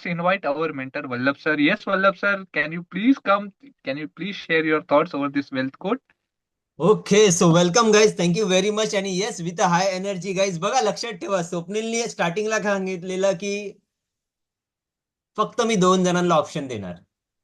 let's invite our mentor Vallabh sir. Yes, Vallabh sir, can you please come? Can you please share your thoughts over this wealth code? Okay so welcome guys, thank you very much. आणि yes, with a high energy guys. बघा, लक्षात ठेवा, स्वप्नीलने स्टार्टिंगला सांगितलेलं की फक्त मी 2 जणांना option देणार,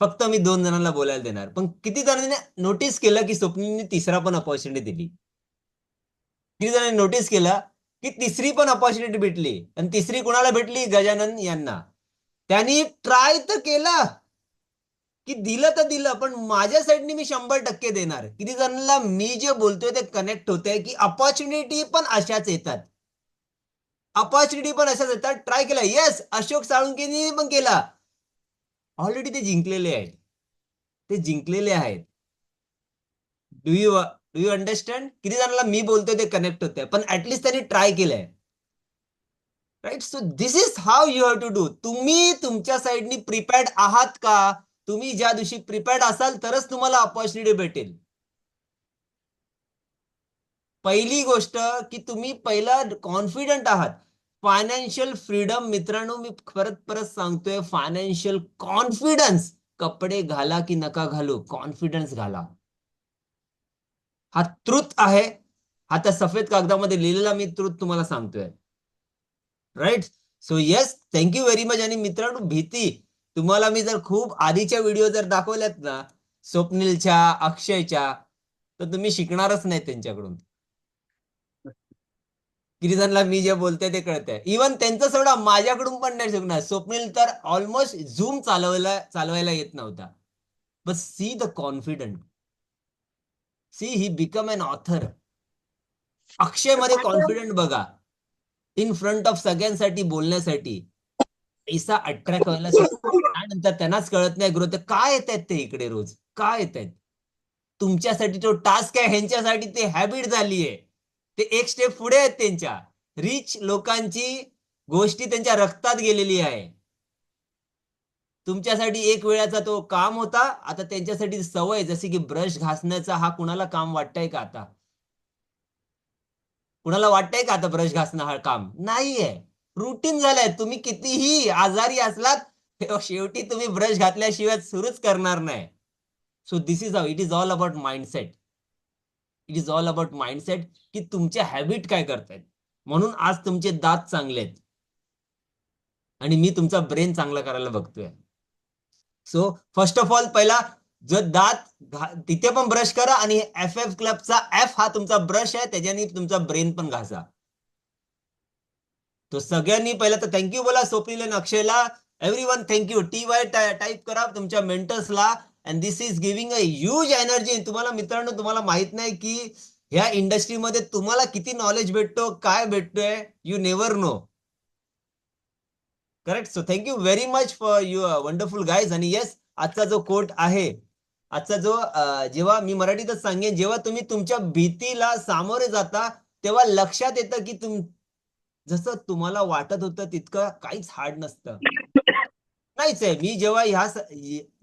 फक्त मी 2 जणांना बोलायला देणार. पण किती जणांनी नोटीस केलं की स्वप्नीलने तिसरा पण अपॉर्च्युनिटी दिली? किती जणांनी नोटीस केलं की तिसरी पण अपॉर्च्युनिटी भेटली? आणि तिसरी कुणाला भेटली? गजानन यांना. त्यांनी ट्राय तर केला की दिलं तर दिलं, पण माझ्या साईडनी मी 100% देणार. किती जणांना मी जे बोलतोय ते कनेक्ट होतंय की अपॉर्च्युनिटी पण अशाच येतात, अपॉर्च्युनिटी पण अशाच येतात. ट्राय केला, येस, अशोक साळुंकेनी पण केला. ऑलरेडी ते जिंकलेले आहेत, ते जिंकलेले आहेत. Do you understand? किती जणांना मी बोलतोय ते कनेक्ट होतंय, पण ऍटलीस्ट त्यांनी ट्राय केलंय. Right, so this is how you have to do. तुम्ही तुमच्या साईडनी प्रिपेअर्ड आहात का? तुम्ही ज्या दिवशी प्रिपेअर्ड असाल तरच तुम्हाला अपॉर्च्युनिटी भेटेल. पहिली गोष्ट की तुम्ही पहिला कॉन्फिडंट आहात. फायनान्शियल फ्रीडम, मित्रांनो, मी परत परत सांगतोय, फायनान्शियल कॉन्फिडन्स. कपडे घाला की नका घालू, कॉन्फिडन्स घाला. हा ट्रुथ आहे. हा त्या सफेद कागदामध्ये लिहिलेला मी ट्रुथ तुम्हाला सांगतोय. Right, so yes, thank you very much. आणि मित्रांनो, भीती तुम्हाला मी जर खूप आधीच्या व्हिडिओ जर दाखवल्यात ना, स्वप्नीलच्या, अक्षयच्या, तर तुम्ही शिकणारच नाही त्यांच्याकडून. किती जणांना मी जे बोलतोय ते कळतंय. इव्हन त्यांचं सोडा, माझ्याकडून पण नाही शिकणार. स्वप्नील तर ऑलमोस्ट झूम चालवायला चालवायला येत नव्हता. But see the confident, see he become an author. Akshay मध्ये कॉन्फिडंट बघा, इन फ्रंट ऑफ सगळ्यांसाठी बोलण्यासाठी. पैसा अट्रॅक्ट व्हायला त्यानंतर त्यांनाच कळत नाही ग्रोथ काय येत आहेत, ते इकडे रोज काय येत आहेत. तुमच्यासाठी तो टास्क आहे, ह्यांच्यासाठी ते हॅबिट झालीये. ते एक स्टेप पुढे आहेत त्यांच्या. रिच लोकांची गोष्टी त्यांच्या रक्तात गेलेली आहे. तुमच्यासाठी एक वेळाचा तो काम होता, आता त्यांच्यासाठी सवय. जशी की ब्रश घासण्याचा हा कुणाला काम वाटतंय का आता? कुणाला वाटतंय का आता ब्रश घासणं हा काम? नाहीये, रुटीन झालंय. तुम्ही कितीही आजारी असलात, शेवटी तुम्ही ब्रश घातल्याशिवाय सुरूच करणार नाही. So this is how it is all about mindset. It is all about mindset की तुमचे हॅबिट काय करतायत. म्हणून आज तुमचे दात चांगले आहेत आणि मी तुमचा ब्रेन चांगला करायला बघतोय. सो फर्स्ट ऑफ ऑल, पहिला जर दात तिथे पण ब्रश करा, आणि एफ एफ क्लबचा एफ हा तुमचा ब्रश आहे, त्याच्याने तुमचा ब्रेन पण घासा. तो सगळ्यांनी पहिला तर थँक्यू बोला स्वप्नील आणि अक्षयला. Everyone thank you. TY टाईप करा तुमच्या मेंटर्सला. And this is giving a huge energy. तुम्हाला मित्रांनो, तुम्हाला माहित नाही की ह्या इंडस्ट्रीमध्ये तुम्हाला किती नॉलेज भेटतो, काय भेटतोय, you never know. Correct, so thank you very much for your wonderful guys. आणि येस, आजचा जो कोट आहे, आजचा जो जेव्हा मी मराठीतच सांगेन, जेव्हा तुम्ही तुमच्या भीतीला सामोरे जाता, तेव्हा लक्षात येतं की जसं तुम्हाला वाटत होतं तितकं काहीच हार्ड नसतं. नाहीच आहे. मी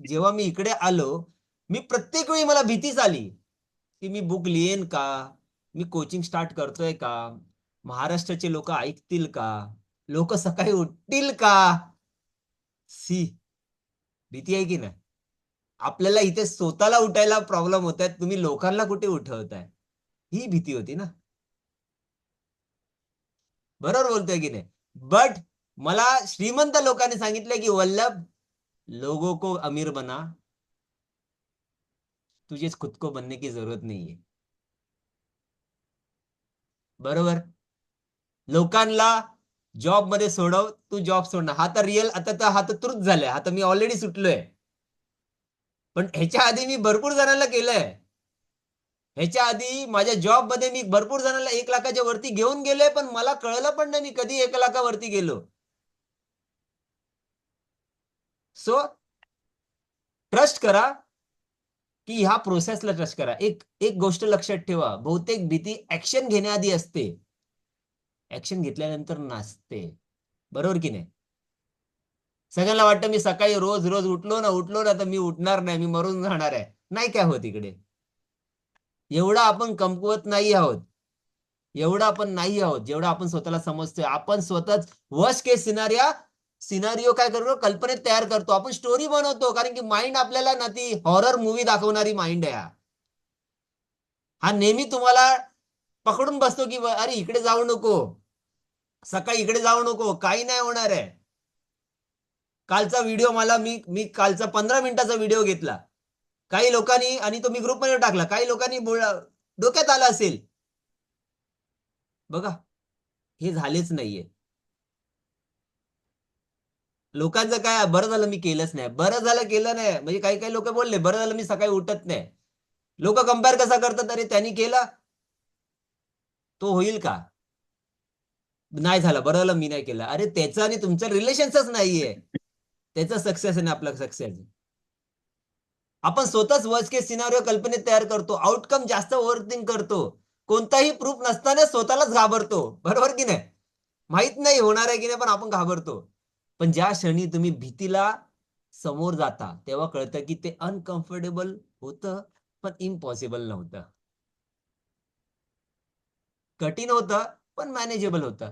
जेव्हा मी इकडे आलो, मी प्रत्येक वेळी मला भीतीच आली की मी बुक लिहेन का, मी कोचिंग स्टार्ट करतोय का, महाराष्ट्राचे लोक ऐकतील का, लोक सकाळी उठतील का. सी, भीती आहे की नाही? आपल्याला इथे स्वतःला उठायला प्रॉब्लेम होत आहेत, तुम्ही लोकांना कुठे उठवताय? ही भीती होती ना. बरोबर बोलतोय की नाही? बट मला श्रीमंत लोकांनी सांगितलं की वल्लभ, लोगों को अमीर बना, तुझे खुद को बनने की जरूरत नाहीये. बरोबर, लोकांना जॉब मध्ये सोडव, तू जॉब सोडणार. हा तर रिअल, आता हा तर ट्रुथ झालाय. आता मी ऑलरेडी सुटलोय, पण ह्याच्या आधी मी भरपूर जणांना केलंय. ह्याच्या आधी माझ्या जॉब मध्ये मी भरपूर जणांना 1 लाखाच्या वरती घेऊन गेलोय, पण मला कळलं पण नाही मी कधी 1 लाखावरती गेलो. सो ट्रस्ट करा, की ह्या प्रोसेसला ट्रस्ट करा. एक एक गोष्ट लक्षात ठेवा, बहुतेक भीती ऍक्शन घेण्याआधी असते, ऍक्शन घेतल्यानंतर नसते. बरोबर की नाही? सगळ्यांना वाटतं मी सकाळी रोज रोज उठलो ना तर मी उठणार नाही, मी मरून जाणार आहे. नाही काय होत इकडे. एवढा आपण कमकुवत नाही आहोत, एवढा आपण नाही आहोत जेवढा आपण स्वतःला समजतोय. आपण स्वतःच वर्स्ट केस सिनारिया सिनारिओ काय करतो, कल्पनेत तयार करतो, आपण स्टोरी बनवतो, कारण की माइंड आपल्याला ना ती हॉरर मूवी दाखवणारी माइंड आहे हा नेहमी तुम्हाला पकडून बसतो की अरे इकडे जाऊ नको, सकाळी इकडे जाऊ नको, काही नाही होणार आहे. कालचा व्हिडिओ मी कालचा 15 मिनिटाचा व्हिडिओ घेतला, काही लोकांनी, आणि तो मी ग्रुपमध्ये टाकला, काही लोकांनी डोक्यात आलं असेल, बघा हे झालेच नाहीये. लोकांचं काय, बरं झालं मी केलंच नाही, बरं झालं केलं नाही, म्हणजे काही काही लोक बोलले बरं झालं मी सकाळी उठत नाही. लोक कम्पेअर कसा करतात, अरे त्यांनी केलं तो होईल का, नाही झालं, बरं झालं मी नाही केलं. अरे त्याचं आणि तुमचं रिलेशनच नाहीये, त्याचा सक्सेस आणि आपला सक्सेस. आपण स्वतःच वर्स्ट केस सिनारिओ कल्पनेत तयार करतो, आउटकम जास्त ओव्हरथिंक करतो, कोणताही प्रूफ नसताना स्वतःलाच घाबरतो, बरोबर की नाही, माहित नाही होणार आहे की नाही पण आपण घाबरतो. पण ज्या क्षणी तुम्ही भीतीला समोर जाता तेव्हा कळतं की ते अनकम्फर्टेबल होतं, पण इम्पॉसिबल नव्हतं. कठीण होतं पण मॅनेजेबल होतं.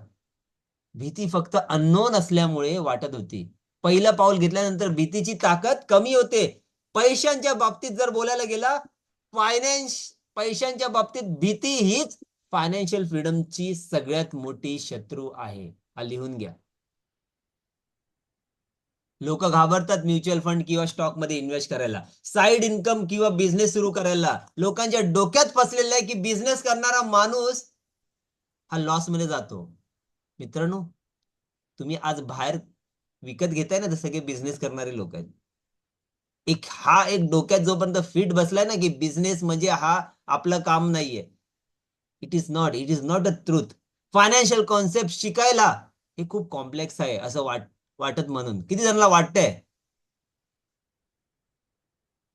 भीती फक्त अननोन असल्यामुळे वाटत होती. पहिलं पाऊल घेतल्यानंतर भीतीची ताकद कमी होते. पैशांच्या बाबतीत जर बोलायला गेला, फायनान्स पैशांच्या बाबतीत भीती हीच फायनान्शियल फ्रीडमची सगळ्यात मोठी शत्रू आहे. हा लिहून घ्या. लोक घाबरतात म्युच्युअल फंड किंवा स्टॉक मध्ये इन्व्हेस्ट करायला, साइड इन्कम किंवा बिझनेस सुरू करायला. लोकांच्या डोक्यात फसलेलं आहे की बिझनेस करणारा माणूस हा लॉस मध्ये जातो. मित्रांनो, तुम्ही आज बाहेर विकत घेताय ना, तर सगळे बिझनेस करणारे लोक आहेत. एक डोक्यात जोपर्यंत फिट बसलाय ना की बिझनेस म्हणजे हा आपलं काम नाहीये, it is not a truth. Financial concept शिकायला हे खूप कॉम्प्लेक्स आहे असं वाटत, म्हणून किती जणांना वाटतंय,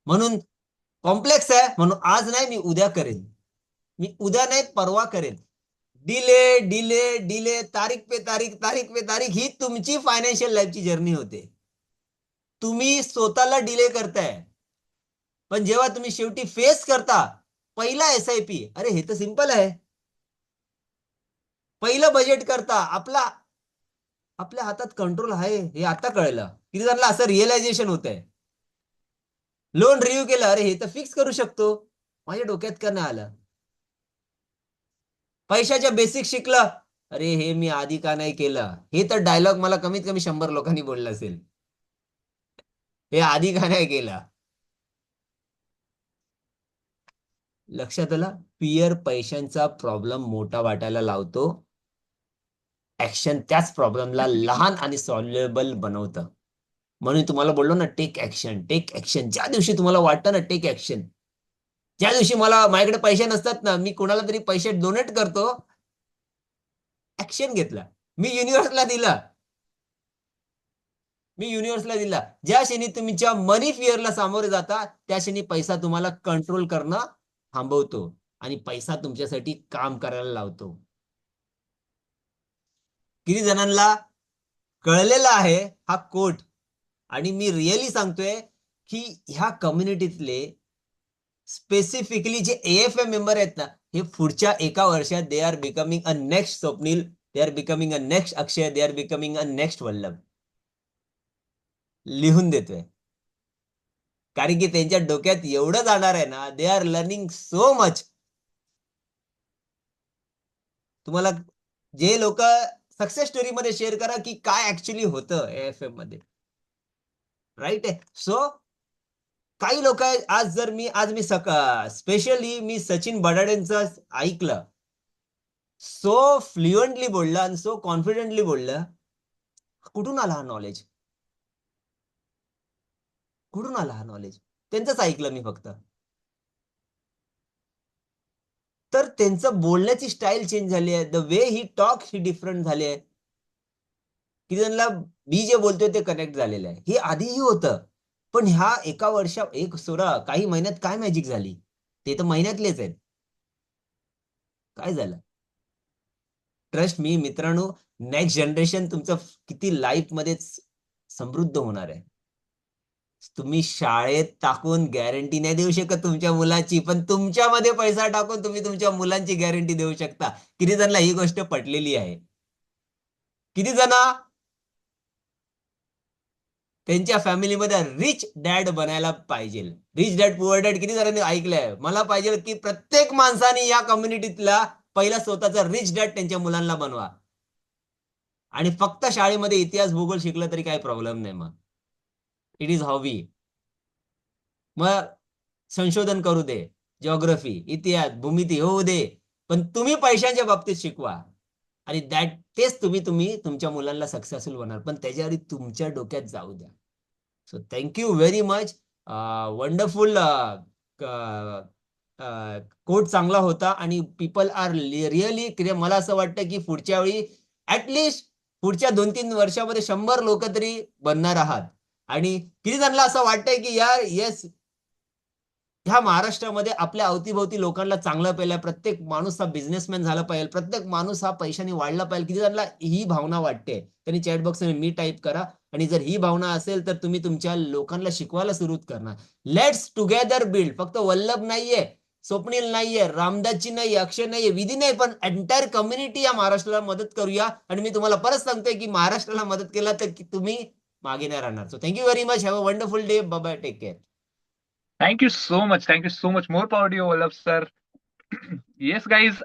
म्हणून कॉम्प्लेक्स आहे म्हणून आज नाही मी उद्या करेन, मी उद्या नाही परवा करेन. डिले डिले डिले, तारीख पे तारीख, तारीख पे तारीख, ही तुमची फायनान्शियल लाईफची जर्नी होते. तुम्ही स्वतःला डिले करताय, पण जेव्हा तुम्ही शेवटी फेस करता, पहिला एसआयपी, अरे हे तर सिंपल आहे. पहिलं बजेट करता, आपल्या हातात कंट्रोल आहे हे आता कळलं. किती जणांना असं रिअलायझेशन होत आहे. लोन रिव्ह्यू केलं, अरे हे तर फिक्स करू शकतो, माझ्या डोक्यात का नाही आलं. पैशाच्या बेसिक शिकलं, अरे हे मी आधी का नाही केलं. हे तर डायलॉग मला कमीत कमी 100 लोकांनी बोललं असेल, हे आधी का नाही केलं. लक्षात आलं, फिअर पैशांचा प्रॉब्लेम मोठा वाटायला लावतो, ऍक्शन त्याच प्रॉब्लेमला लहान आणि सॉल्युएबल बनवतं. म्हणून तुम्हाला बोललो ना, टेक ऍक्शन, टेक ऍक्शन. ज्या दिवशी तुम्हाला वाटतं ना टेक ऍक्शन, ज्या दिवशी मला माझ्याकडे पैसे नसतात ना, मी कोणाला तरी पैसे डोनेट करतो, ऍक्शन घेतला, मी युनिव्हर्सला दिला, ज्या क्षणी तुमच्या मनी फिअरला सामोरे जाता, त्या क्षणी पैसा तुम्हाला कंट्रोल करणं थांबवतो आणि पैसा तुमच्यासाठी काम करायला लावतो. किती जणांना कळलेला आहे हा कोट, आणि मी रिअली सांगतोय की ह्या कम्युनिटीतले स्पेसिफिकली जे एएफएम मेंबर आहेत ना, हे पुढच्या एका वर्षात they are becoming a next Swapnil, they are becoming a next Akshay, they are becoming a next Vallabh. लिहून देतोय, कारण की त्यांच्या डोक्यात एवढं जाणार आहे ना, they are learning so much. तुम्हाला जे लोक सक्सेस स्टोरी मध्ये शेअर करा की काय ऍक्च्युली होतं एएफएम मध्ये, राईट आहे. सो काही लोक आज मी स्पेशली मी सचिन बडाडेंचं ऐकलं, सो फ्लुएंटली बोललं आणि सो कॉन्फिडेंटली बोललं. कुठून आला हा नॉलेज, कुठून आला हा नॉलेज, त्यांचंच ऐकलं मी फक्त. तर त्यांचं बोलण्याची स्टाईल चेंज झाली आहे, the way he talk he different झाली आहे. किती जणांना मी जे बोलतोय ते कनेक्ट झालेलं आहे, हे आधीही होतं, पण ह्या एका वर्षात काही महिन्यात काय मॅजिक झाली, ते तर महिन्यातलेच आहेत. काय झालं, ट्रस्ट मी मित्रांनो, नेक्स्ट जनरेशन तुमचं किती लाईफ मध्ये समृद्ध होणार आहे. तुम्ही शाळेत टाकून गॅरंटी नाही देऊ शकत तुमच्या मुलाची, पण तुमच्यामध्ये पैसा टाकून तुम्ही तुमच्या मुलांची गॅरंटी देऊ शकता. किती जणांना ही गोष्ट पटलेली आहे, किती जण त्यांच्या फॅमिलीमध्ये रिच डॅड बनायला पाहिजे. रिच डॅड पुअर डॅड किती जणांनी ऐकलंय. मला पाहिजे की प्रत्येक माणसाने या कम्युनिटीतला पहिला स्वतःचा रिच डॅड त्यांच्या मुलांना बनवा. आणि फक्त शाळेमध्ये इतिहास भूगोल शिकलं तरी काही प्रॉब्लेम नाही. मग इट इज हॉबी. मग संशोधन करू दे, जिओग्राफी, इतिहास, भूमिती होऊ दे, पण तुम्ही पैशांच्या बाबतीत शिकवा. आणि तेच तुम्ही तुम्ही तुमच्या मुलांना सक्सेसफुल होणार, पण त्याच्याआधी तुमच्या डोक्यात जाऊ द्या. So thank you very much. Wonderful quote चांगला होता आणि पीपल आर रिअली मला असं वाटतं की पुढच्या वेळी ऍटलिस्ट पुढच्या 2-3 वर्षामध्ये 100 लोक तरी बनणार आहात. आणि किती जणांना असं वाटतंय की यार येस, ह्या महाराष्ट्रामध्ये आपल्या अवतीभोवती लोकांना चांगलं पाहिजे, प्रत्येक माणूस हा बिझनेसमॅन झाला पाहिजे, प्रत्येक माणूस हा पैशाने वाढला पाहिजे. किती जणांना ही भावना वाटते त्यांनी चॅट बॉक्समध्ये मी टाईप करा. आणि जर ही भावना असेल तर तुम्ही तुमच्या लोकांना शिकवायला सुरू करणार. Let's together build. फक्त वल्लभ नाहीये, स्वप्नील नाहीये, रामदासजी नाही, अक्षय नाहीये, विधी नाही, पण एंटायर कम्युनिटी या महाराष्ट्राला मदत करूया. आणि मी तुम्हाला परत सांगतोय की महाराष्ट्राला मदत केला तर तुम्ही मागे नाही राहणार. So thank you very much. Have a wonderful day. Bye bye. Take care. Thank you so much. Thank you so much. More power to you, Vallabh sir. Yes, guys,